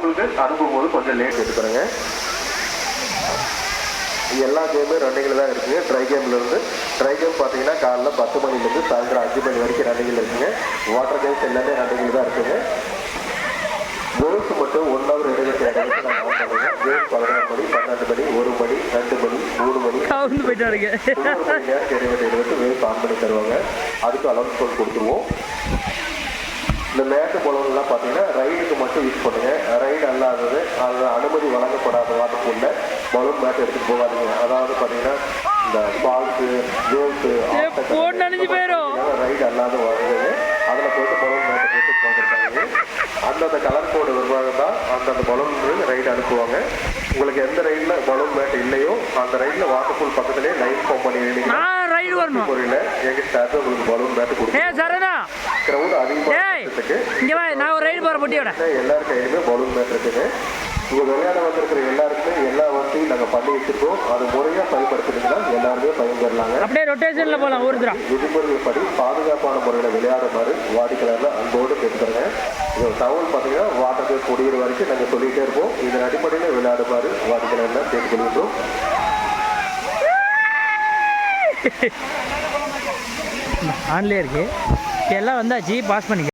உங்களுக்கு அனுப்பும்போது கொஞ்சம் லேட் எடுத்துக்கிறேங்க. எல்லா கேமும் ரன்னிங்கில் தான் இருக்குங்க. ட்ரை கேம்லேருந்து ட்ரை கேம் பார்த்தீங்கன்னா காலைல 10 மணிலேருந்து சாயந்தரம் 5 மணி வரைக்கும் ரன்னிங்கில் இருக்குங்க. வாட்டர் கேம்ஸ் எல்லாமே ரன்னிங்கில் தான் இருக்குங்க. கேர்ள்ஸ் மட்டும் 1 ஹவர் இடைவெளி நாங்கள் ஆன் பண்ணுவோம். கேர்ள்ஸ் 11 மணி 12 மணி 1 மணி 2 மணி 3 மணி போயிட்டாருங்க இடைவெளி வேவ்ஸ் ஆன் பண்ணி தருவாங்க. அதுக்கு அலௌன்ஸ்மெண்ட் கொடுத்துருவோம். இந்த மேட்டு பலூன்லாம் பார்த்தீங்கன்னா ரைடுக்கு மட்டும் யூஸ் பண்ணுங்க. ரைடு அல்லாதது அது அனுமதி வழங்கப்படாத வாட்டர் பூலில் பலூன் மேட் எடுத்துகிட்டு போகாதீங்க. அதாவது பார்த்தீங்கன்னா இந்த ஃபால்ஸு வேவ்ஸு ரைடு அல்லாத வருது அதில் போய்ட்டு பலூன் மேட்டை போட்டு உட்காந்துருக்காங்க. அந்தந்த கலர் கோடு வருவாங்க தான் அந்தந்த பலூன் ரைடு அனுப்புவாங்க. உங்களுக்கு எந்த ரைடில் பலூன் மேட் இல்லையோ அந்த ரைடில் வாட்டர் பூல் பக்கத்துலேயே லைன் ஃபார்ம் பண்ணி முறையில் எங்கள் ஸ்டாஃப் உங்களுக்கு பலூன் மேட்டு கொடுத்து க்ரௌட் அதிகமாக எல்லார் கையிலுமே பலூன் மேட் இருக்குங்க. இங்கே விளையாட வந்திருக்கிற எல்லாருக்குமே எல்லா வசதியும் நாங்கள் பண்ணி வச்சிருக்கோம். அது முறையாக பயன்படுத்தினீங்கன்னா எல்லாருமே பயன்பெறலாங்க. அப்படியே ரொட்டேஷனில் போகலாம். விதிமுறைகள் படி பாதுகாப்பான முறையில் விளையாடுமாறு வாடிக்கையாளர் அன்போடு கேட்குறேங்க. இது தகவல் பார்த்தீங்கன்னா வாட்டர் கேம் முடிகிற வரைக்கும் நாங்கள் சொல்லிகிட்டே இருப்போம். இதன் அடிப்படையில் விளையாடுமாறு வாடிக்கையாளர் கேட்டுக்கொள்கின்றோம். ஆன்லேயே இருக்கு. எல்லாம் வந்தாச்சு, பாஸ் பண்ணிக்க.